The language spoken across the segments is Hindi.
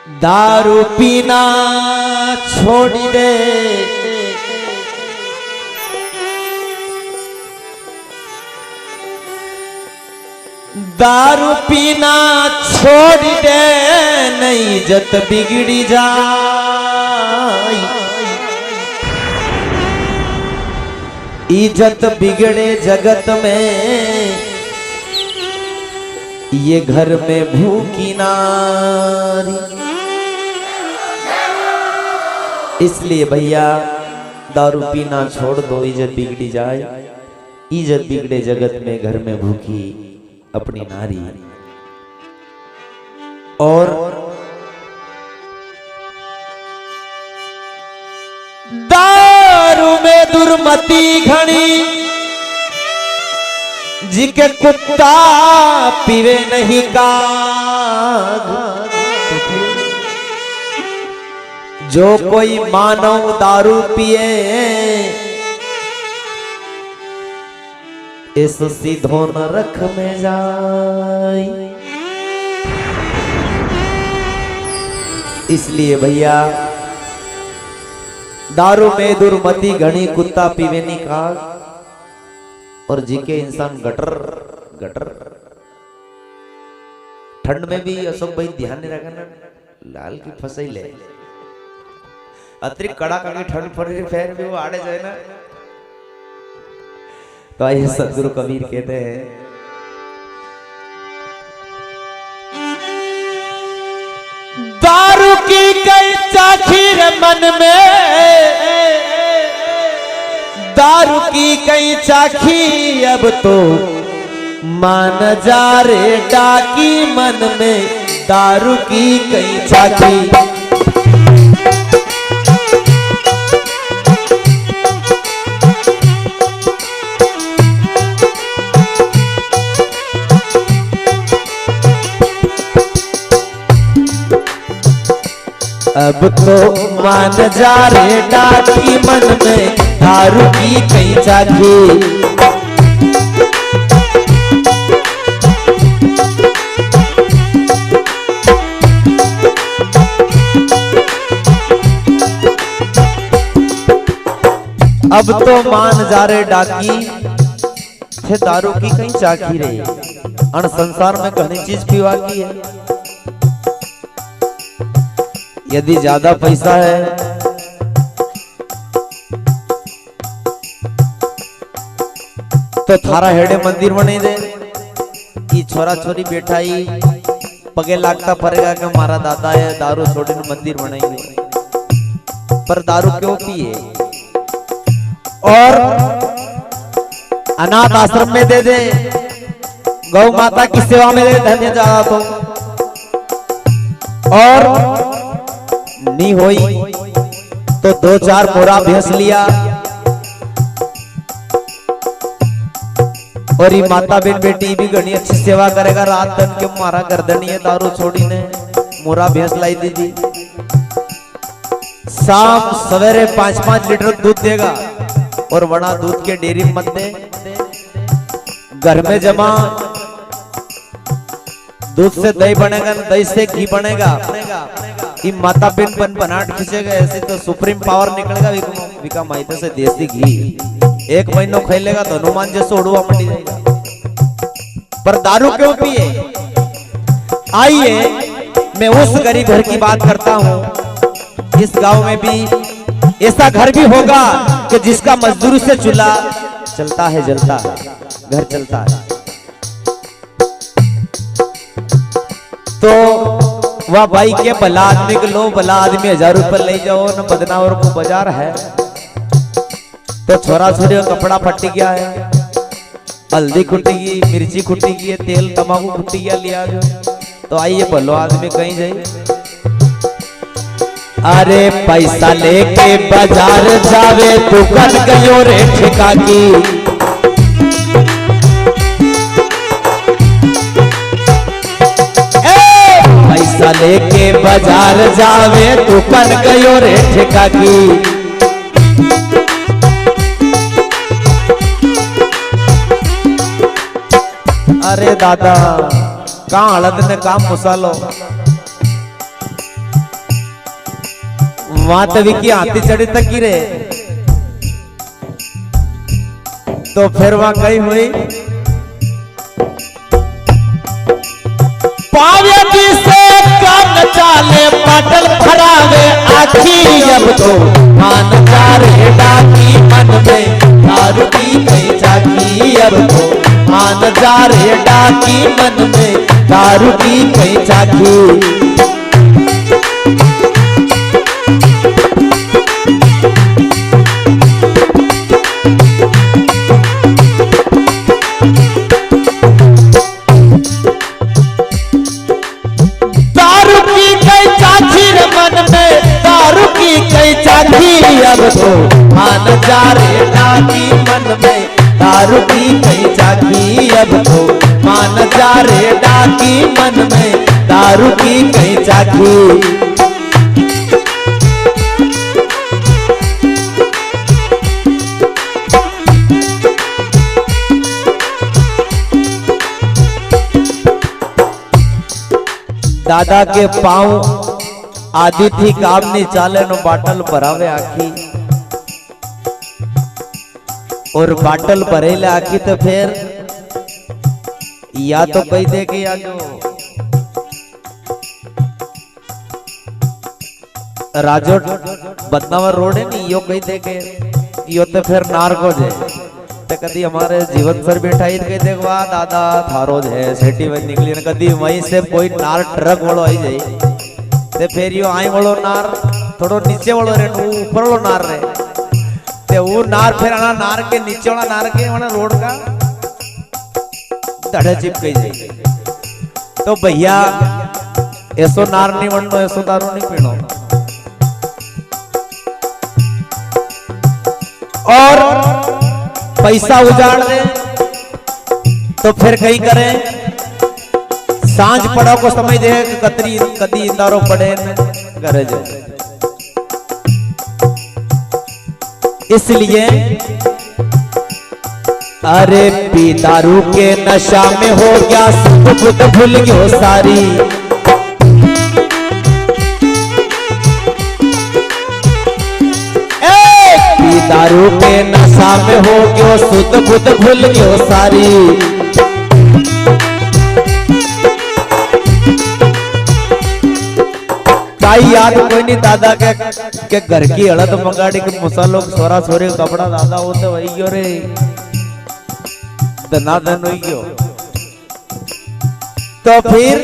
दारू पीना छोड़ दे, दारू पीना छोड़ दे, नहीं इज्जत बिगड़ी जाए। इज्जत बिगड़े जगत में, ये घर में भूखी नारी। इसलिए भैया दारू पीना छोड़ दो, इज्जत बिगड़ी जाए। इज्जत बिगड़े जगत में, घर में भूखी अपनी नारी। और दारू में दुर्मति घनी, जिके कुत्ता पीवे नहीं का। जो कोई मानव दारू पिए, इस सीधो नरक में जाए। इसलिए भैया दारू में दुर्मति घनी, कुत्ता पीवे नहीं का। और जिके इंसान गटर गटर। ठंड में भी अशोक भाई ध्यान नहीं रखना, लाल की फसई ले। अतिरिक्त कड़ाका की ठंड पड़ रही, फिर भी वो आड़े जाए ना। तो आइए सदगुरु कबीर कहते हैं, दारू की कई चाखीर मन में, दारू की कई चाखी अब तो मान जा रे डाकी। मन में दारू की कई चाखी, अब तो मान जा रे डाकी। मन में दारू की कई चाखी, अब तो मान जा रे डाकी, थे दारू की कई चाखी रे। अन संसार में कहनी चीज पीवा की है। यदि ज्यादा पैसा है तो थारा हेडे मंदिर बने दे। ये छोरा छोरी बैठा ही पगे लागता पड़ेगा कि हमारा दादा है, दारू छोड़े मंदिर बनाएंगे। पर दारू क्यों पिए? और अनाथ आश्रम में दे दे, गौ माता की सेवा में दे, धन्य ज्यादा तो। और नहीं होई तो 2-4 मोरा भैंस लिया, और ये माता बहन बेटी भी घनी अच्छी सेवा करेगा। रात दिन के मारा गर्दनी है, दारू छोड़ी ने मोरा भैंस लाई दीदी। शाम सवेरे 5-5 लीटर दूध देगा, और बड़ा दूध के डेयरी मत दे। घर में जमा दूध से दही बनेगा, दही से घी बनेगा। ये माता पिन बनाट खींचेगा, ऐसे तो सुप्रीम पावर निकलेगा। विका माइते से देसी घी 1 महीनों खेलेगा तो हनुमान जैसे उड़वा मंडी जाएगा। पर दारू क्यों पिए? आइए मैं उस गरीब घर की बात करता हूँ। इस गांव में भी ऐसा घर भी होगा कि जिसका मजदूरी से चूल्हा चलता है, जलता है, घर चलता है। तो वह भाई के भला आदमी को लो, भला आदमी 1000 रुपये ले जाओ न। बदनावर को बाजार है तो छोरा छोरी कपड़ा फट गया है, हल्दी खुटेगी, मिर्ची खुटेगी, तेल तमाकू खुटी गया, लिया जो। तो आइए भलो आदमी कहीं जाए। अरे पैसा लेके बाजार जावे, दुकान गयो रे ठेका की। पैसा लेके बाजार जावे, दुकान गयो रे ठेका की। अरे दादा कहाँ हलद ने काम मसालो, वहां तभी की हाथी चढ़ी तक की रे। तो फिर वहां कहीं हुई पावे से काम चाले पाटल भरावे आखी अब तो मान चारे डाकी मन में दारू की कई चाकी अब तो मान चारे डाकी मन में दारू की कई चाकी। अब तो मान जा रे डाकी मन में दारू की कई चाकी अब तो मान जा रे डाकी मन में दारू की कई चाकी। दादा के पांव आदि थी काम नहीं चाले नो बाटल भरावे आखी और बाटल भरेले आखी तो फिर या तो कही दे कि या जो राजोट बदनावर रोड है नहीं यो कही दे के यो तो फिर नारगो है तो कदी हमारे जीवन सर बैठा ही कही दे वाह दादा थारो है सेठी में निकली न कदी वहीं से कोई नार ट्रक वालों आई जाए ते फिर यो आई वालो नार थोड़ो नीचे वालो रे ऊपर वालो नार रे ते वो नार फिर आना नार के नीचे वाला नार के वाला रोड का धड़े चिपक जाए। तो भैया ऐसो नार नहीं बननो ऐसो दारू नहीं पीनो और पैसा उजाड़ दे तो फिर कहीं करें सांझ पड़ो को समझ दे कतरी कदी इंदारो पड़े करे जो। इसलिए अरे पी दारू के नशा में हो गया सब खुद भूल गयो सारी। पी दारू के नशा में हो गयो सुध खुद भूल गयो सारी। काई याद कोई नहीं दादा के घर की हड़त मंगाड़ी के मुसालो सोरा सोरे कपड़ा दादा होते वही गयो रे धनाधन हुई गयो। तो फिर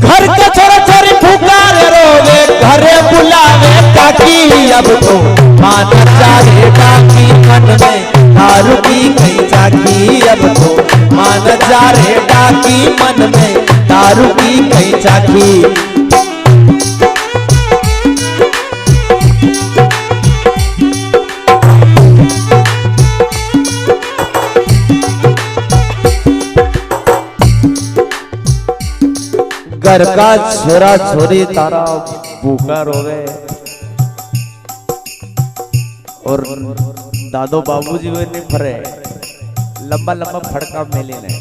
घर के छोरा छोरी पुकारे रोवे घरे बुलावे काकी अब तो मान चाहे डाकी मन में दारू की कई चाकी अब तो मान जा रे डाकी मन में दारू की कई चाकी। घर का छोरा छोरी तारा भूखा रोवे और दादो बाबूजी वे नहीं फरे लंबा लंबा फड़का मेले ने।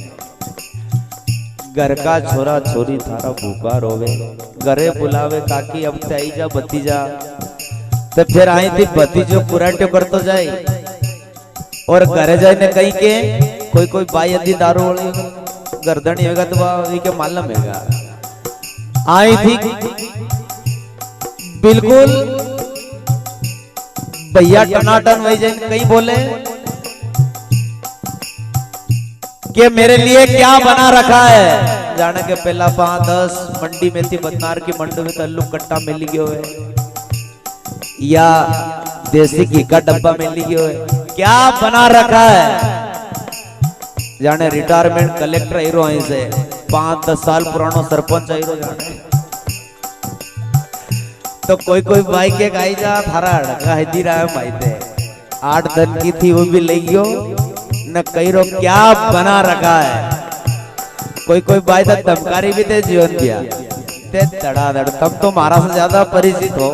घर का छोरा छोरी थारा भूखा रोवे घरे बुलावे काकी अब ते आई जा भतीजा तो फिर आई थी भतीजो पुराटो करतो जाए और घरे जाए ने कहीं के कोई बाई अधी दारू वाली गर्दनी होगा तो वह के मालूम हैगा। आई थी बिल्कुल भैया टनाटन वही जाए कहीं बोले कि मेरे लिए क्या बना रखा है जाने के पहला 5-10 मंडी में थी बदनार की मंडी में तल्लू कट्टा मिल गयो है या देसी घी का डब्बा मिल गयो है क्या बना रखा है जाने रिटायरमेंट कलेक्टर हीरो आई से 5-10 साल पुरानो सरपंच हीरो जाने। तो कोई भाई के गाई जा थारा अड़का है रहा है भाई थे 8 दिन की थी वो भी ले गयो न कई रो क्या बना रखा है। कोई भाई तक धमकारी भी थे जीवन दिया ते धड़ाधड़ तब तो मारा से ज्यादा परिचित हो।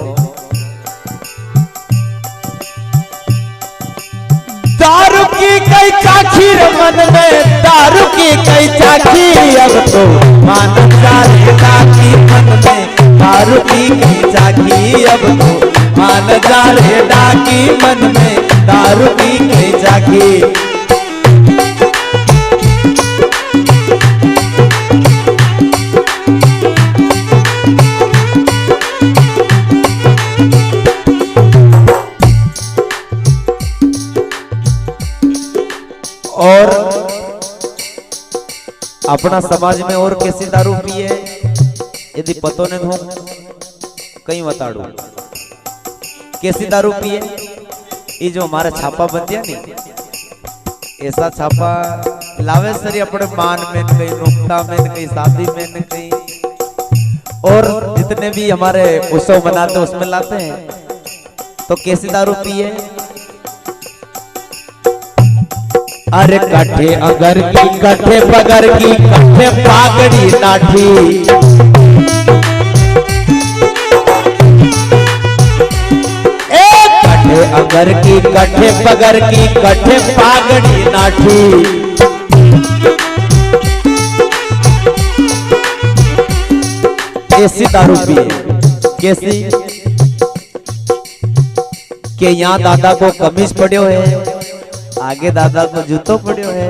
दारू की कई चाखी मन में दारू की कई चाखी अब तो मान चाहे डाकी मन में पी के जागी अब तो मान जा रे डाकी मन में दारू पी के जागी। और अपना समाज में और कैसी दारू पिए यदि पतो नहीं हो कहीं बताड़ू कैसी दारू पिए। ये जो हमारा छापा बन दिया नहीं ऐसा छापा लावे सरी अपने मान में कहीं नुक्ता में कहीं शादी में कहीं और जितने भी हमारे उत्सव मनाते उसमें लाते हैं। तो कैसी दारू पिए। अरे कट्ठे अगर की कट्ठे बगर की कट्ठे पागड़ी लाठी कट्ठे अगर की कट्ठे बगर की कट्ठे पागड़ी लाठी। ऐसी दारू पिए कैसी के यहाँ दादा को कमीज पड़ियो है आगे दादा को जूतो पड़ियो है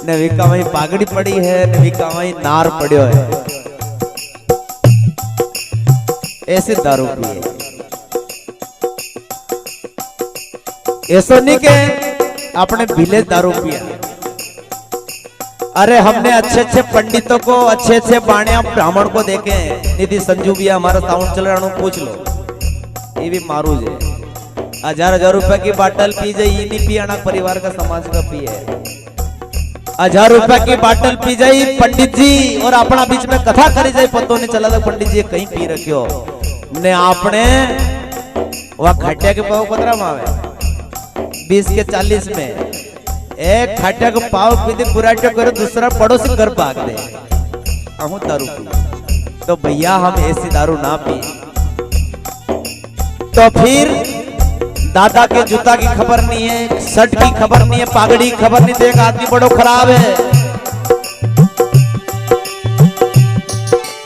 नविका वही पागड़ी पड़ी है नविका वही नार पड़ियो है। ऐसे दारू पिए ऐसो नहीं के अपने विलेज दारू पिया। अरे हमने अच्छे अच्छे पंडितों को अच्छे अच्छे बाणिया ब्राह्मण को देखे निधि संजू भी हमारा साउंड चल रहा पूछ लो ये भी मारूज है। 1000 रुपए की बाटल पी जाए ये नहीं पियाना परिवार का समाज का पी है। 1000 रुपए की बाटल पी जाए पंडित जी और अपना बीच में कथा करी जाए पतो नहीं चला था पंडित जी कहीं पी रखियो ने आपने वह खटिया के पाव 15 मावे 20 के 40 में एक खटिया को पाव पीते बुराटे करो दूसरा पड़ोसी घर भाग दे अहू दारू पी। तो भैया हम ऐसी दारू ना पी। तो फिर दादा के जूता की खबर नहीं है शर्ट की खबर नहीं है पागड़ी की खबर नहीं तो एक आदमी बड़ो खराब है।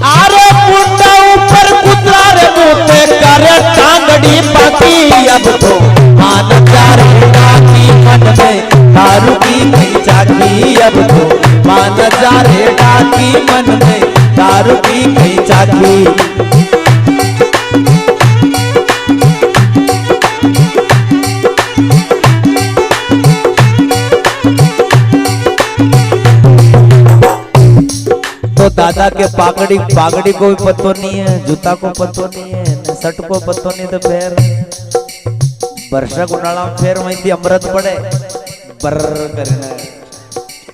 अरे मुंडा ऊपर कुतरा रे मुंडे करे टांगड़ी पाती अब तो मान जा रे डाकी मन में दारू की कहीं जागी अब तो मान जा रे डाकी मन में दारू की कहीं जागी। तो दादा के पागड़ी को भी पतो नहीं है जूता को पतो नहीं है शर्ट को पतो नहीं तो फिर वर्षा उनाला में फिर वहीं भी अमृत पड़े बर करना।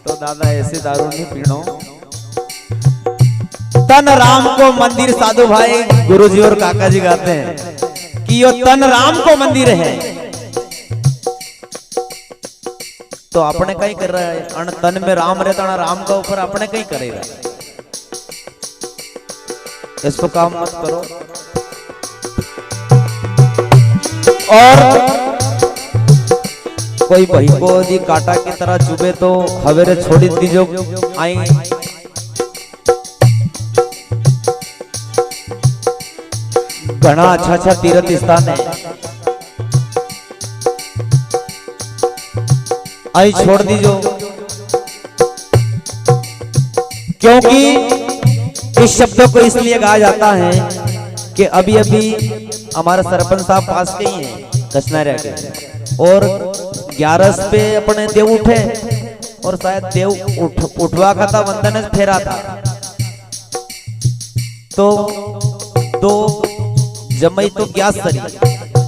तो दादा ऐसे दारू नहीं पीनो। तन राम को मंदिर साधु भाई गुरुजी और काका जी गाते हैं कि यो तन राम को मंदिर है। तो अपने कहीं कर रहा है अन तन में राम रहता राम का ऊपर अपने कहीं करेगा इसको काम मत करो। और कोई भाई को यदि काटा की तरह चुभे तो हवेरे छोड़ी दीजो आई। घना अच्छा अच्छा तीर्थ स्थान है आई छोड़ दीजो क्योंकि इस शब्दों को इसलिए कहा जाता है कि अभी अभी हमारा सरपंच साहब पास के ही है कचनारिया के और 11 पे अपने देव उठे और शायद देव उठवा का था वंदन फेरा था। तो दो जमई तो क्या सरी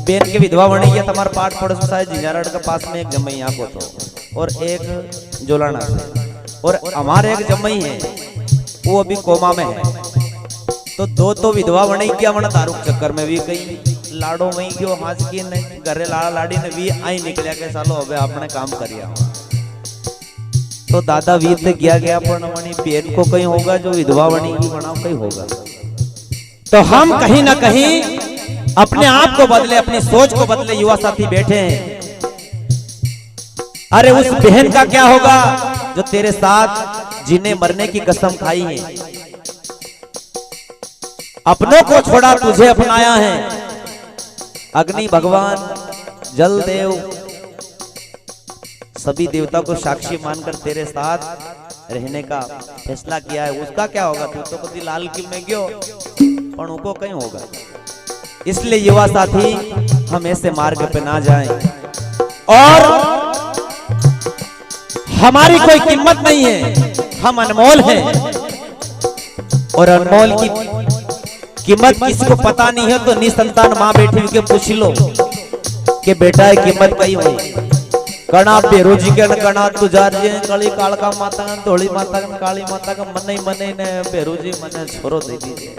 बेन के विधवा बनी गया तुम्हारा पाठ पड़ोस शायद जिंजारड़ के पास में एक जमई यहाँ को तो और एक जोलाना से और हमारे एक जमई है वो अभी कोमा में है। तो दो तो विधवा बनी क्या मना दारू चक्कर में भी कहीं लाडो वही क्यों हाथ की घरे लाड़ा लाड़ी ने भी आई निकलिया के सालो अब आपने काम करिया। तो दादा वीर से गया पर मनी पेन को कहीं होगा जो विधवा बनी की बना कहीं होगा। तो हम कहीं ना कहीं अपने आप को बदले अपनी सोच को बदले युवा साथी बैठे हैं। अरे उस बहन का क्या होगा जो तेरे साथ जीने मरने की कसम खाई है। अपनों को छोड़ा तुझे अपनाया है। अग्नि भगवान, जल देव, सभी देवता को साक्षी मानकर तेरे साथ रहने का फैसला किया है। उसका क्या होगा? तू तो कभी लाल किल में गयो पर उनको कहीं होगा। इसलिए युवा साथी, हम ऐसे मार्ग पे ना जाएं और हमारी कोई कीमत नहीं है, हम अनमोल हैं और अनमोल की कीमत किसी को पता नहीं है तो निसंतान माँ बेटी के पूछ लो कि बेटा है कीमत कई हुई। कणा बेरोजी के कणा तुजार जे कली कालका माता का धोली माता का काली माता का मन ही ने बेरोजी मने छोरो दे दीजिए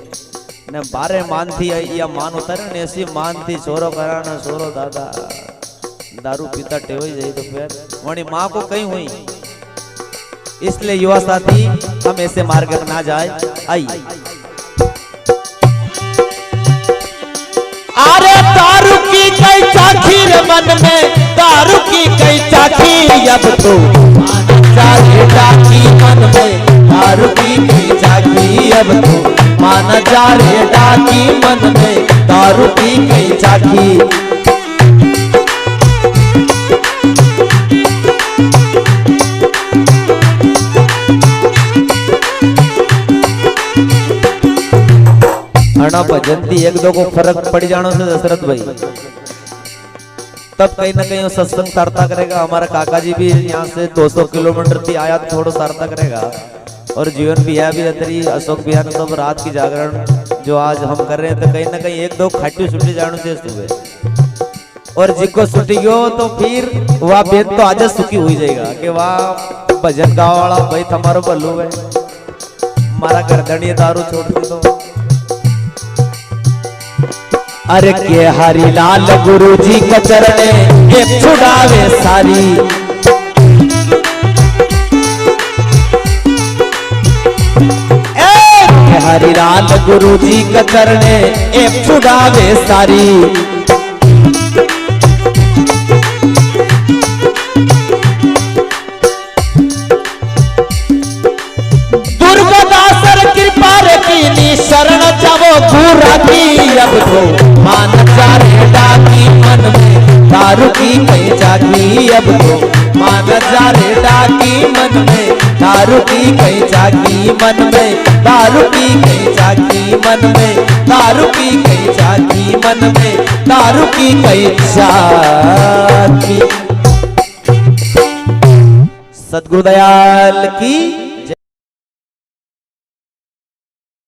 ने बारे मान थी या मान उतारे ने ऐसी मान थी छोरो कराना छोरो दादा दारू पीता टेव जाए तो फिर वही माँ को कहीं हुई। इसलिए युवा साथी, हम ऐसे मार्ग पर ना जाए। आई अरे दारू की कई चाखी रे मन में, दारू की कई चाखी अब तो चाखी चाखी मन में, दारू की कई चाखी अब तो माना जा रे डाकी मन में, दारू की कई चाखी। अणा भजनती एक दो को फर्क पड़ जानो से दशरथ भाई, तब कहीं ना कहीं सत्संग सार्थक करेगा। हमारा काका जी भी यहाँ से 200 किलोमीटर थी आया तो थोड़ा सार्थक करेगा। और जीवन भी है भी तेरी अशोक बिहार सब रात की जागरण जो आज हम कर रहे हैं, तो कहीं ना कहीं एक दो खाटी छुट्टी जानो से सुबह। और जिसको छुट्टी गयो तो फिर वह बेद तो आज सुखी हुई जाएगा कि वाह भजन गाँव वाला भाई तुम्हारो बल्लू है, हमारा गर्दनी दारू छोड़ दी तो। अरे के हरि लाल गुरु जी का चरणे एक छुड़ावे सारी, के हरि लाल गुरु जी का चरणे एक छुड़ावे सारी। दुर्गदासर कृपा रे कीनी शरण जावो पूरा की अब तो मान जारे डाकी मन में, दारू की कई जागी अब तो मान जारे डाकी मन में, दारू की कई जागी मन में, दारू की कई जागी मन में, दारू की कई जागी मन में, दारू की कई जागी। सद्गुरु दयाल की